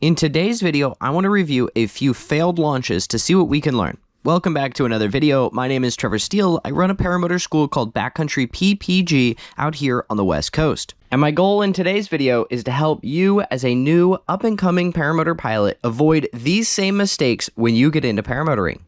In today's video, I want to review a few failed launches to see what we can learn. Welcome back to another video. My name is Trevor Steele. I run a paramotor school called Backcountry PPG out here on the West Coast. And my goal in today's video is to help you as a new up-and-coming paramotor pilot avoid these same mistakes when you get into paramotoring.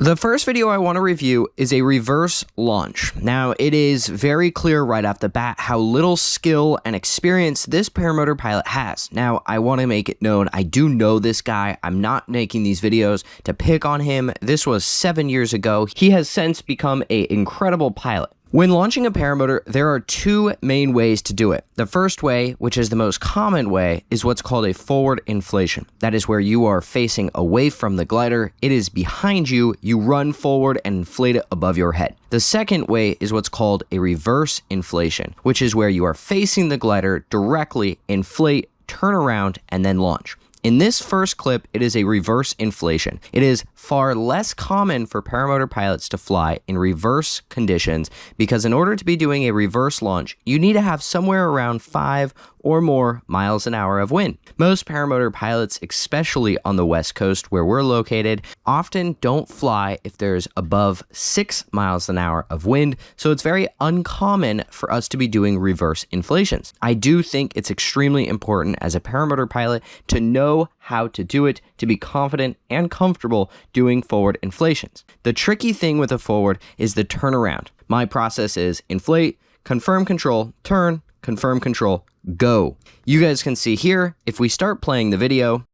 The first video I want to review is a reverse launch. Now, it is very clear right off the bat how little skill and experience this paramotor pilot has. Now, I want to make it known I do know this guy. I'm not making these videos to pick on him. This was 7 years ago. He has since become an incredible pilot. When launching a paramotor, there are two main ways to do it. The first way, which is the most common way, is what's called a forward inflation. That is where you are facing away from the glider. It is behind you. You run forward and inflate it above your head. The second way is what's called a reverse inflation, which is where you are facing the glider directly, inflate, turn around, and then launch. In this first clip, it is a reverse inflation. It is far less common for paramotor pilots to fly in reverse conditions because in order to be doing a reverse launch, you need to have somewhere around 5 or more miles an hour of wind. Most paramotor pilots, especially on the West Coast where we're located, often don't fly if there's above 6 miles an hour of wind, so it's very uncommon for us to be doing reverse inflations. I do think it's extremely important as a paramotor pilot to know how to do it, to be confident and comfortable doing forward inflations. The tricky thing with a forward is the turnaround. My process is inflate, confirm control, turn, confirm control, go. You guys can see here, if we start playing the video,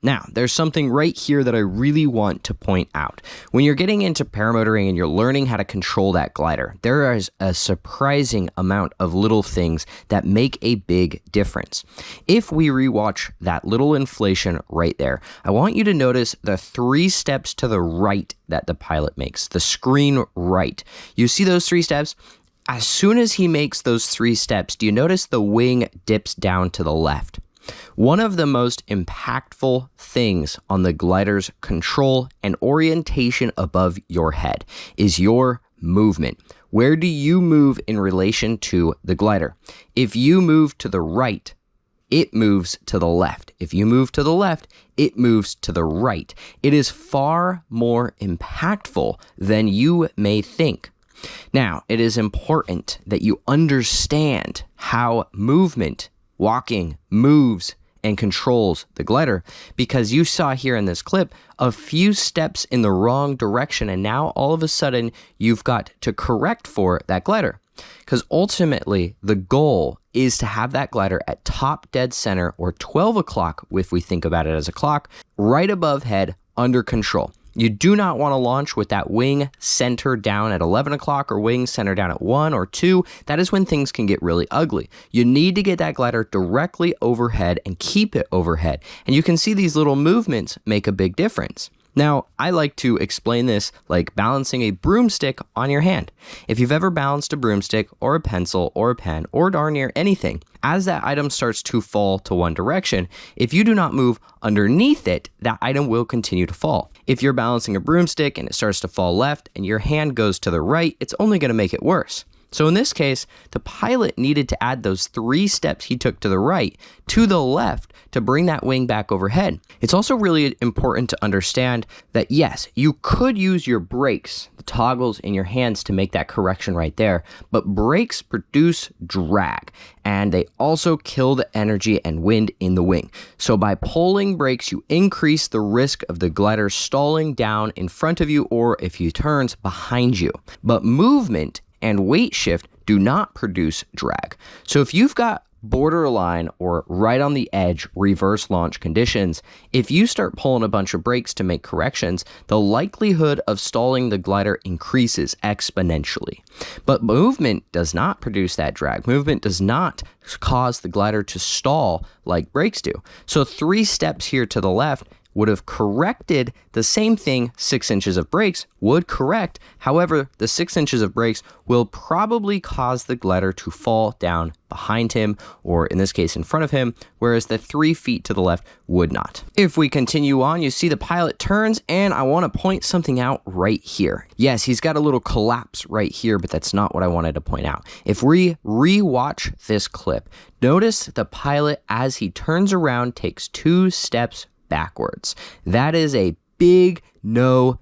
now, there's something right here that I really want to point out. When you're getting into paramotoring and you're learning how to control that glider, there is a surprising amount of little things that make a big difference. If we rewatch that little inflation right there, I want you to notice the 3 steps to the right that the pilot makes, the screen right. You see those 3 steps? As soon as he makes those 3 steps, do you notice the wing dips down to the left? One of the most impactful things on the glider's control and orientation above your head is your movement. Where do you move in relation to the glider? If you move to the right, it moves to the left. If you move to the left, it moves to the right. It is far more impactful than you may think. Now, it is important that you understand how movement, walking, moves, and controls the glider, because you saw here in this clip a few steps in the wrong direction, and now all of a sudden you've got to correct for that glider. Because ultimately the goal is to have that glider at top dead center, or 12 o'clock if we think about it as a clock, right above head, under control. You do not want to launch with that wing center down at 11 o'clock or wing center down at 1 or 2. That is when things can get really ugly. You need to get that glider directly overhead and keep it overhead. And you can see these little movements make a big difference. Now, I like to explain this like balancing a broomstick on your hand. If you've ever balanced a broomstick or a pencil or a pen or darn near anything, as that item starts to fall to one direction, if you do not move underneath it, that item will continue to fall. If you're balancing a broomstick and it starts to fall left and your hand goes to the right, it's only going to make it worse. So in this case, the pilot needed to add those 3 steps he took to the right to the left to bring that wing back overhead. It's also really important to understand that yes, you could use your brakes, the toggles in your hands to make that correction right there, but brakes produce drag and they also kill the energy and wind in the wing. So by pulling brakes, you increase the risk of the glider stalling down in front of you or if he turns behind you. But movement and weight shift do not produce drag. So if you've got borderline or right on the edge reverse launch conditions, if you start pulling a bunch of brakes to make corrections, the likelihood of stalling the glider increases exponentially. But movement does not produce that drag. Movement does not cause the glider to stall like brakes do. So 3 steps here to the left would have corrected the same thing 6 inches of brakes would correct. However, the 6 inches of brakes will probably cause the glider to fall down behind him, or in this case in front of him, whereas the 3 feet to the left would not. If we continue on, you see the pilot turns, and I want to point something out right here. Yes, he's got a little collapse right here, but that's not what I wanted to point out. If we re-watch this clip, notice the pilot, as he turns around, takes 2 steps backwards. That is a big no.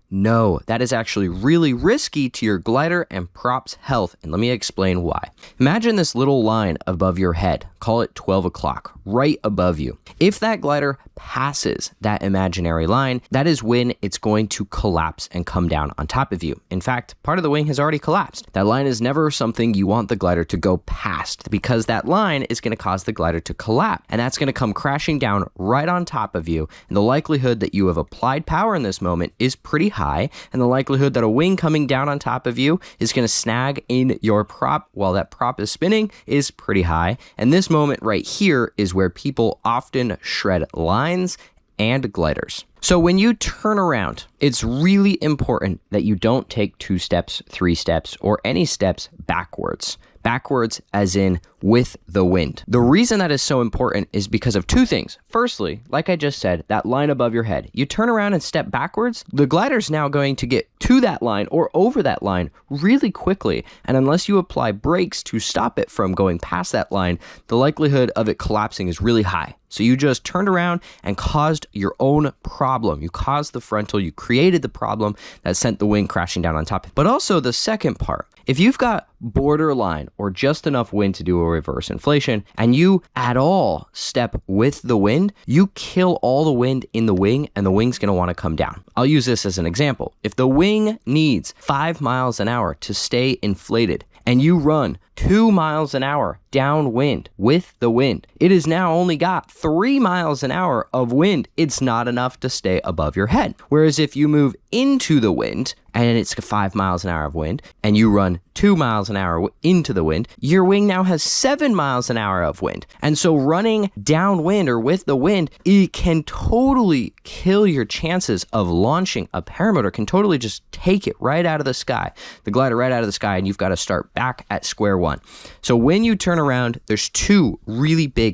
That is actually really risky to your glider and prop's health, and let me explain why. Imagine this little line above your head, call it 12 o'clock, right above you. If that glider passes that imaginary line, that is when it's going to collapse and come down on top of you. In fact, part of the wing has already collapsed. That line is never something you want the glider to go past, because that line is going to cause the glider to collapse, and that's going to come crashing down right on top of you, and the likelihood that you have applied power in this moment is pretty high, and the likelihood that a wing coming down on top of you is going to snag in your prop while that prop is spinning is pretty high. And this moment right here is where people often shred lines and gliders. So when you turn around, it's really important that you don't take 2 steps, 3 steps, or any steps backwards. Backwards as in with the wind. The reason that is so important is because of 2 things. Firstly, like I just said, that line above your head. You turn around and step backwards, the glider's now going to get to that line or over that line really quickly. And unless you apply brakes to stop it from going past that line, the likelihood of it collapsing is really high. So you just turned around and caused your own problem. You caused the frontal, you created the problem that sent the wing crashing down on top. But also the second part, if you've got borderline or just enough wind to do a reverse inflation, and you at all step with the wind, you kill all the wind in the wing, and the wing's going to want to come down. I'll use this as an example. If the wing needs 5 miles an hour to stay inflated, and you run 2 miles an hour downwind with the wind, it has now only got 3 miles an hour of wind. It's not enough to stay above your head. Whereas if you move into the wind, and it's 5 miles an hour of wind, and you run 2 miles an hour into the wind, your wing now has 7 miles an hour of wind. And so running downwind or with the wind, it can totally kill your chances of launching a paramotor, can totally just take it right out of the sky, the glider right out of the sky, and you've got to start back at square one. So when you turn around, there's 2 really big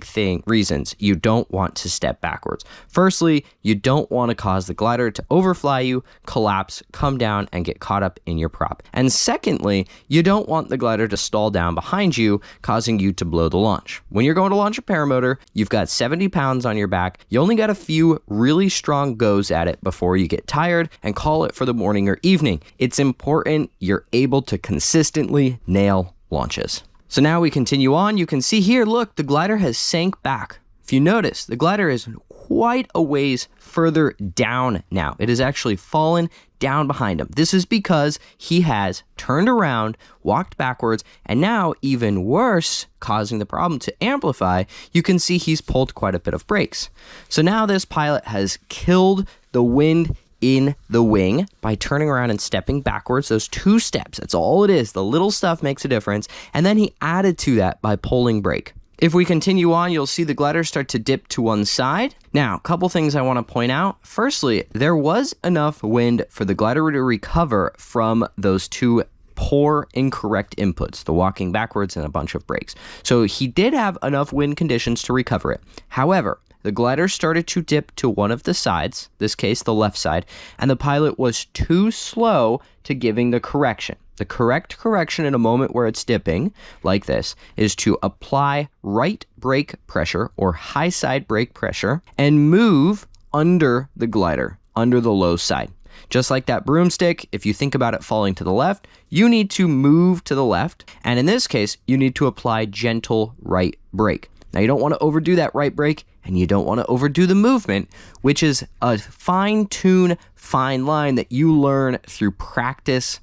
reasons you don't want to step backwards. Firstly, you don't want to cause the glider to overfly you, collapse, come down, and get caught up in your prop. And secondly, you don't want the glider to stall down behind you, causing you to blow the launch. When you're going to launch a paramotor, you've got 70 pounds on your back. You only got a few really strong goes at it before you get tired and call it for the morning or evening. It's important you're able to consistently nail launches. So now we continue on. You can see here, look, the glider has sank back. If you notice, the glider is quite a ways further down now. It has actually fallen down behind him. This is because he has turned around, walked backwards, and now, even worse, causing the problem to amplify, you can see he's pulled quite a bit of brakes. So now this pilot has killed the wind in the wing by turning around and stepping backwards. Those 2 steps, that's all it is. The little stuff makes a difference. And then he added to that by pulling brake. If we continue on, you'll see the glider start to dip to one side. Now, a couple things I want to point out. Firstly, there was enough wind for the glider to recover from those 2 poor, incorrect inputs, the walking backwards and a bunch of brakes. So he did have enough wind conditions to recover it. However, the glider started to dip to one of the sides, this case the left side, and the pilot was too slow to giving the correction. The correct correction in a moment where it's dipping, like this, is to apply right brake pressure or high side brake pressure and move under the glider, under the low side. Just like that broomstick, if you think about it falling to the left, you need to move to the left. And in this case, you need to apply gentle right brake. Now, you don't want to overdo that right brake, and you don't want to overdo the movement, which is a fine-tune, fine line that you learn through practice.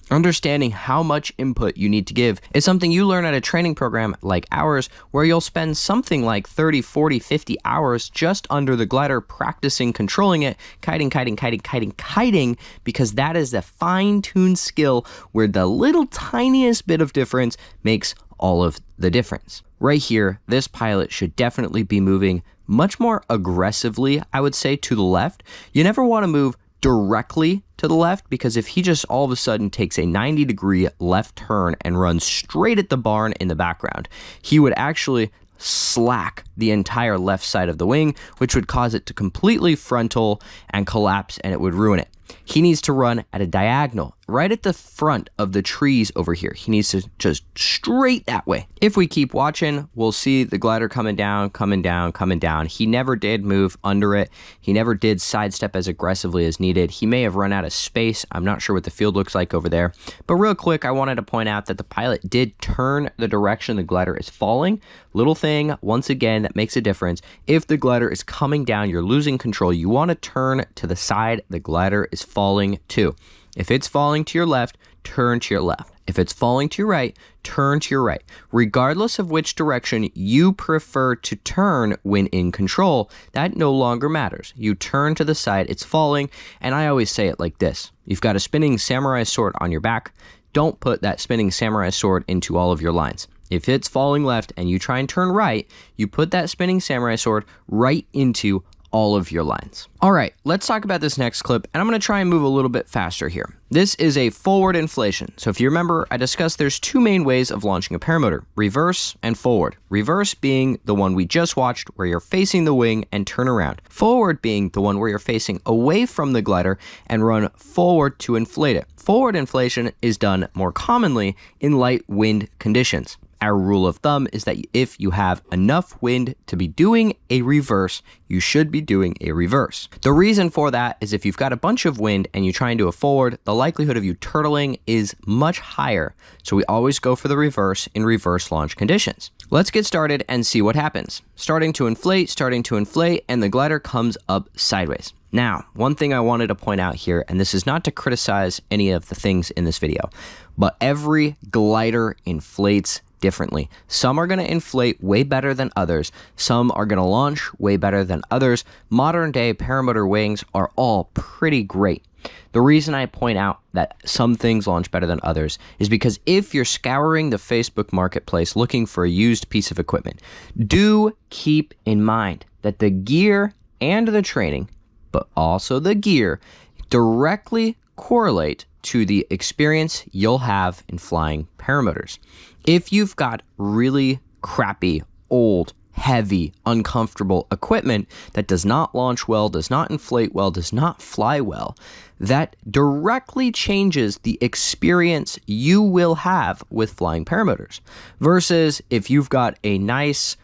Understanding how much input you need to give is something you learn at a training program like ours, where you'll spend something like 30, 40, 50 hours just under the glider practicing controlling it, kiting, because that is the fine-tuned skill where the little tiniest bit of difference makes all of the difference. Right here, this pilot should definitely be moving much more aggressively, I would say, to the left. You never want to move directly to the left, because if he just all of a sudden takes a 90-degree left turn and runs straight at the barn in the background, he would actually slack the entire left side of the wing, which would cause it to completely frontal and collapse, and it would ruin it. He needs to run at a diagonal, right at the front of the trees over here. He needs to just straight that way. If we keep watching, we'll see the glider coming down, coming down, coming down. He never did move under it. He never did sidestep as aggressively as needed. He may have run out of space. I'm not sure what the field looks like over there. But real quick, I wanted to point out that the pilot did turn the direction the glider is falling. Little thing, once again, that makes a difference. If the glider is coming down, you're losing control. You want to turn to the side the glider is falling to. If it's falling to your left, turn to your left. If it's falling to your right, turn to your right. Regardless of which direction you prefer to turn when in control, that no longer matters. You turn to the side it's falling, and I always say it like this. You've got a spinning samurai sword on your back. Don't put that spinning samurai sword into all of your lines. If it's falling left and you try and turn right, you put that spinning samurai sword right into all of your lines. All right, let's talk about this next clip, and I'm going to try and move a little bit faster here. This is a forward inflation. So if you remember, I discussed there's two main ways of launching a paramotor, reverse and forward. Reverse being the one we just watched where you're facing the wing and turn around. Forward being the one where you're facing away from the glider and run forward to inflate it. Forward inflation is done more commonly in light wind conditions. Our rule of thumb is that if you have enough wind to be doing a reverse, you should be doing a reverse. The reason for that is if you've got a bunch of wind and you try and do a forward, the likelihood of you turtling is much higher. So we always go for the reverse in reverse launch conditions. Let's get started and see what happens. Starting to inflate, and the glider comes up sideways. Now, one thing I wanted to point out here, and this is not to criticize any of the things in this video, but every glider inflates differently. Some are going to inflate way better than others. Some are going to launch way better than others. Modern day paramotor wings are all pretty great. The reason I point out that some things launch better than others is because if you're scouring the Facebook marketplace looking for a used piece of equipment, do keep in mind that the gear and the training, but also the gear, directly correlate to the experience you'll have in flying paramotors. If you've got really crappy, old, heavy, uncomfortable equipment that does not launch well, does not inflate well, does not fly well, that directly changes the experience you will have with flying paramotors. Versus if you've got a nice,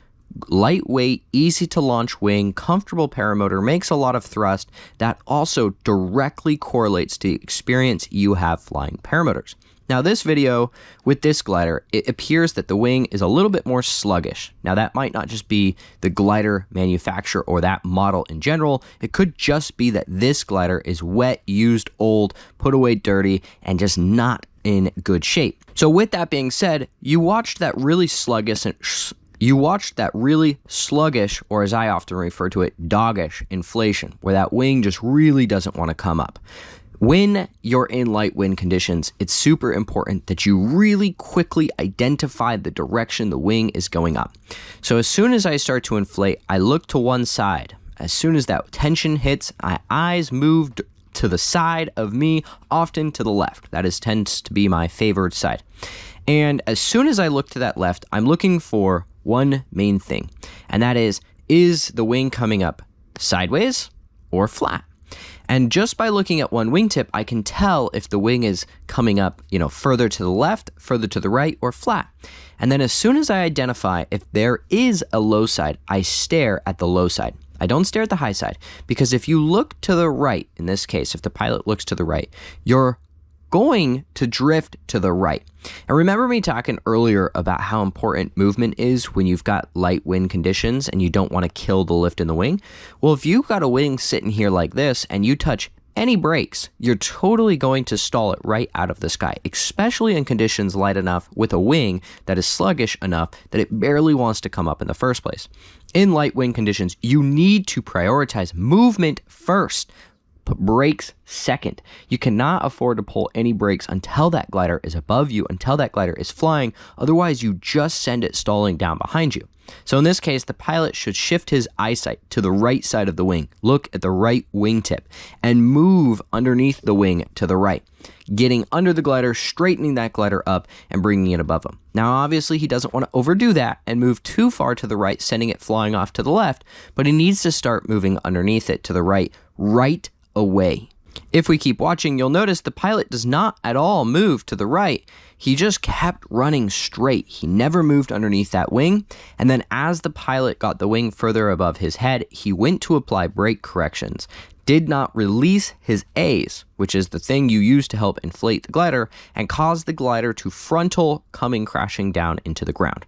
lightweight, easy to launch wing, comfortable paramotor, makes a lot of thrust, that also directly correlates to the experience you have flying paramotors. Now this video with this glider, it appears that the wing is a little bit more sluggish. Now that might not just be the glider manufacturer or that model in general. It could just be that this glider is wet, used, old, put away dirty, and just not in good shape. So with that being said, you watched that really sluggish, or as I often refer to it, doggish inflation, where that wing just really doesn't want to come up. When you're in light wind conditions, it's super important that you really quickly identify the direction the wing is going up. So as soon as I start to inflate, I look to one side. As soon as that tension hits, my eyes move to the side of me, often to the left. That tends to be my favored side. And as soon as I look to that left, I'm looking for one main thing, and that is the wing coming up sideways or flat? And just by looking at one wingtip, I can tell if the wing is coming up, further to the left, further to the right, or flat. And then as soon as I identify if there is a low side, I stare at the low side. I don't stare at the high side, because if you look to the right, in this case, if the pilot looks to the right, you're going to drift to the right. And remember me talking earlier about how important movement is when you've got light wind conditions and you don't want to kill the lift in the wing? Well, if you've got a wing sitting here like this and you touch any brakes, you're totally going to stall it right out of the sky, especially in conditions light enough with a wing that is sluggish enough that it barely wants to come up in the first place. In light wind conditions, you need to prioritize movement first. Put brakes second. You cannot afford to pull any brakes until that glider is above you, until that glider is flying. Otherwise, you just send it stalling down behind you. So in this case, the pilot should shift his eyesight to the right side of the wing, look at the right wingtip, and move underneath the wing to the right, getting under the glider, straightening that glider up, and bringing it above him. Now, obviously, he doesn't want to overdo that and move too far to the right, sending it flying off to the left, but he needs to start moving underneath it to the right away. If we keep watching, you'll notice the pilot does not at all move to the right. He just kept running straight. He never moved underneath that wing. And then as the pilot got the wing further above his head, he went to apply brake corrections, did not release his A's, which is the thing you use to help inflate the glider, and caused the glider to frontal, coming crashing down into the ground.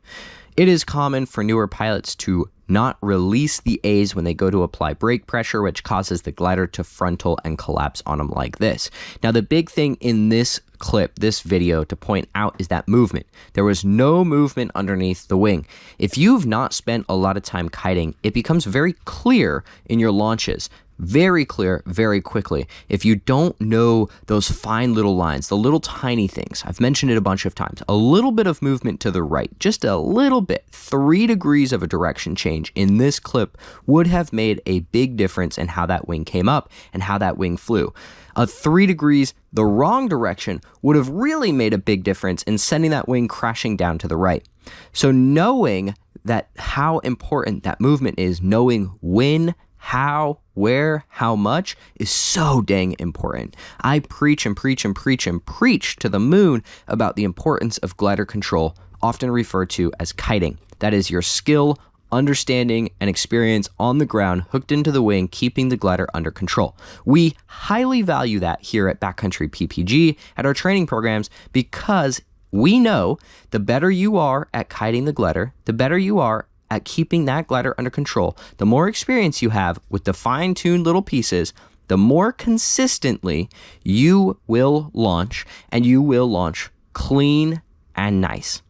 It is common for newer pilots to not release the A's when they go to apply brake pressure, which causes the glider to frontal and collapse on them like this. Now, the big thing in this clip, this video, to point out is that movement. There was no movement underneath the wing. If you've not spent a lot of time kiting, it becomes very clear in your launches. Very clear, very quickly. If you don't know those fine little lines, the little tiny things, I've mentioned it a bunch of times, a little bit of movement to the right, just a little bit, 3 degrees of a direction change in this clip would have made a big difference in how that wing came up and how that wing flew. 3 degrees the wrong direction would have really made a big difference in sending that wing crashing down to the right. So knowing that how important that movement is, knowing when, how, where, how much is so dang important. I preach and preach and preach and preach to the moon about the importance of glider control, often referred to as kiting. That is your skill, understanding, and experience on the ground, hooked into the wing, keeping the glider under control. We highly value that here at Backcountry PPG at our training programs, because we know the better you are at kiting the glider, the better you are at keeping that glider under control, the more experience you have with the fine-tuned little pieces, the more consistently you will launch, and you will launch clean and nice.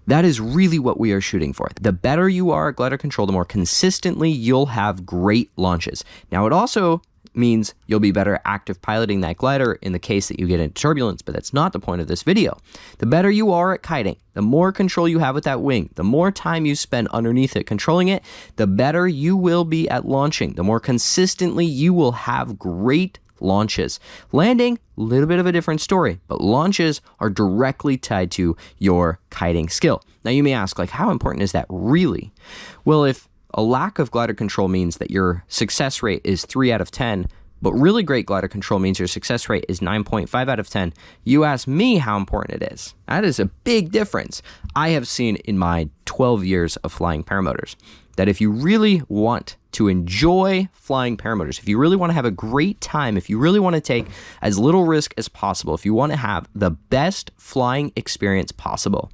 That is really what we are shooting for. The better you are at glider control, the more consistently you'll have great launches. Now, it also means you'll be better active piloting that glider in the case that you get into turbulence, but that's not the point of this video. The better you are at kiting, the more control you have with that wing, the more time you spend underneath it controlling it, the better you will be at launching, the more consistently you will have great launches. Landing, a little bit of a different story, but launches are directly tied to your kiting skill. Now, you may ask, like, how important is that really? Well, if a lack of glider control means that your success rate is 3 out of 10, but really great glider control means your success rate is 9.5 out of 10. You ask me how important it is. That is a big difference. I have seen in my 12 years of flying paramotors that if you really want to enjoy flying paramotors, if you really want to have a great time, if you really want to take as little risk as possible, if you want to have the best flying experience possible,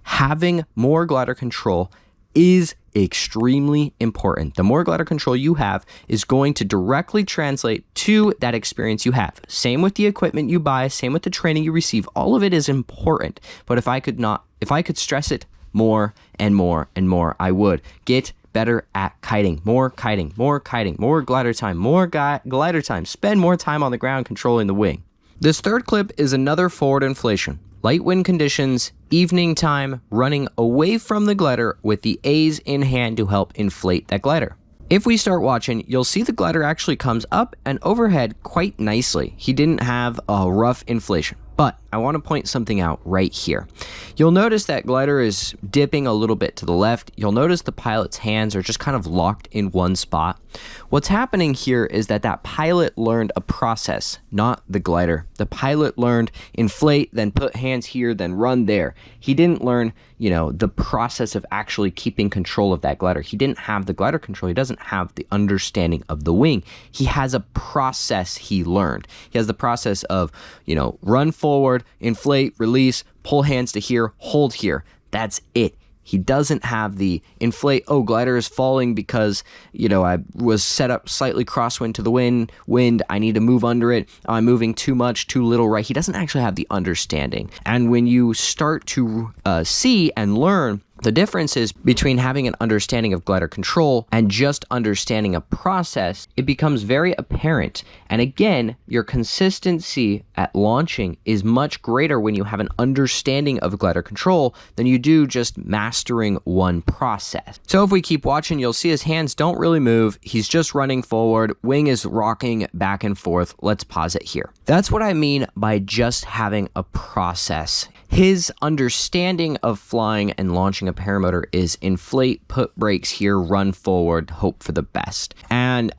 having more glider control is extremely important. The more glider control you have is going to directly translate to that experience you have. Same with the equipment you buy, same with the training you receive. All of it is important. But if I could stress it more and more and more, I would. Get better at kiting, more kiting, more kiting, more glider time, more glider time. Spend more time on the ground controlling the wing. This third clip is another forward inflation. Light wind conditions, evening time, running away from the glider with the A's in hand to help inflate that glider. If we start watching, you'll see the glider actually comes up and overhead quite nicely. He didn't have a rough inflation. But I want to point something out right here. You'll notice that glider is dipping a little bit to the left. You'll notice the pilot's hands are just kind of locked in one spot. What's happening here is that pilot learned a process, not the glider. The pilot learned inflate, then put hands here, then run there. He didn't learn, the process of actually keeping control of that glider. He didn't have the glider control. He doesn't have the understanding of the wing. He has a process he learned. He has the process of, run forward, inflate, release, pull hands to here, hold here. That's it. He doesn't have the inflate, glider is falling because, I was set up slightly crosswind to the wind, I need to move under it, I'm moving too much, too little, right? He doesn't actually have the understanding. And when you start to see and learn The difference is between having an understanding of glider control and just understanding a process, it becomes very apparent. And again, your consistency at launching is much greater when you have an understanding of glider control than you do just mastering one process. So if we keep watching, you'll see his hands don't really move. He's just running forward. Wing is rocking back and forth. Let's pause it here. That's what I mean by just having a process. His understanding of flying and launching a paramotor is inflate, put brakes here, run forward, hope for the best. And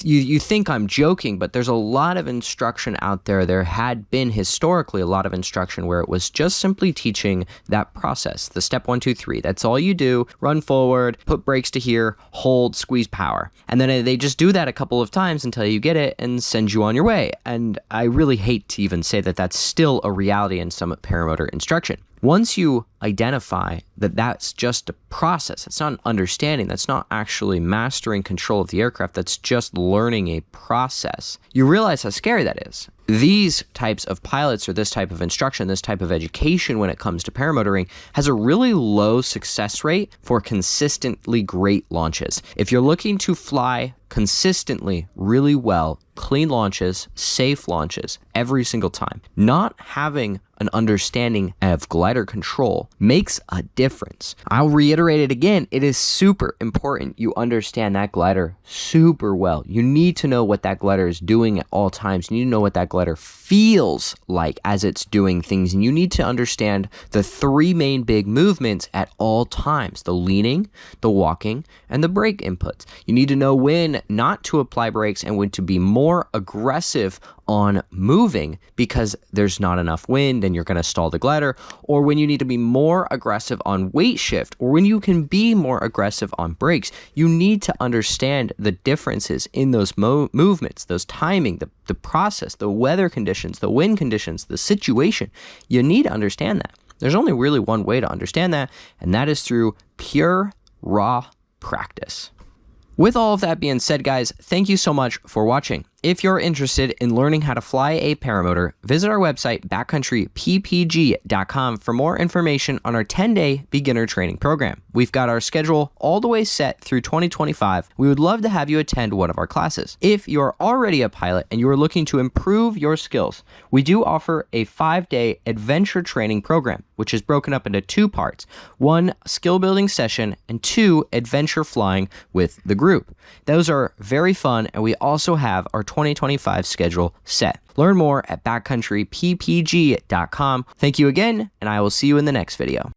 you think I'm joking, but there's a lot of instruction out there. There had been historically a lot of instruction where it was just simply teaching that process, the step 1, 2, 3. That's all you do. Run forward, put brakes to here, hold, squeeze power. And then they just do that a couple of times until you get it and send you on your way. And I really hate to even say that that's still a reality in some paramotor instruction. Once you identify that that's just a process, it's not an understanding, that's not actually mastering control of the aircraft, that's just learning a process, you realize how scary that is. These types of pilots or this type of instruction, this type of education when it comes to paramotoring has a really low success rate for consistently great launches. If you're looking to fly consistently really well, clean launches, safe launches every single time, not having an understanding of glider control makes a difference. I'll reiterate it again. It is super important you understand that glider super well. You need to know what that glider is doing at all times. You need to know what that glider feels like as it's doing things. And you need to understand the 3 main big movements at all times: the leaning, the walking, and the brake inputs. You need to know when not to apply brakes and when to be more aggressive on moving because there's not enough wind and you're going to stall the glider, or when you need to be more aggressive on weight shift, or when you can be more aggressive on brakes. You need to understand the differences in those movements, those timing, the process, the weather conditions, the wind conditions, the situation. You need to understand that. There's only really one way to understand that, and that is through pure, raw practice. With all of that being said, guys, thank you so much for watching. If you're interested in learning how to fly a paramotor, visit our website, backcountryppg.com, for more information on our 10-day beginner training program. We've got our schedule all the way set through 2025. We would love to have you attend one of our classes. If you're already a pilot and you are looking to improve your skills, we do offer a 5-day adventure training program, which is broken up into 2 parts: 1 skill building session and 2 adventure flying with the group. Those are very fun, and we also have our 2025 schedule set. Learn more at backcountryppg.com. Thank you again, and I will see you in the next video.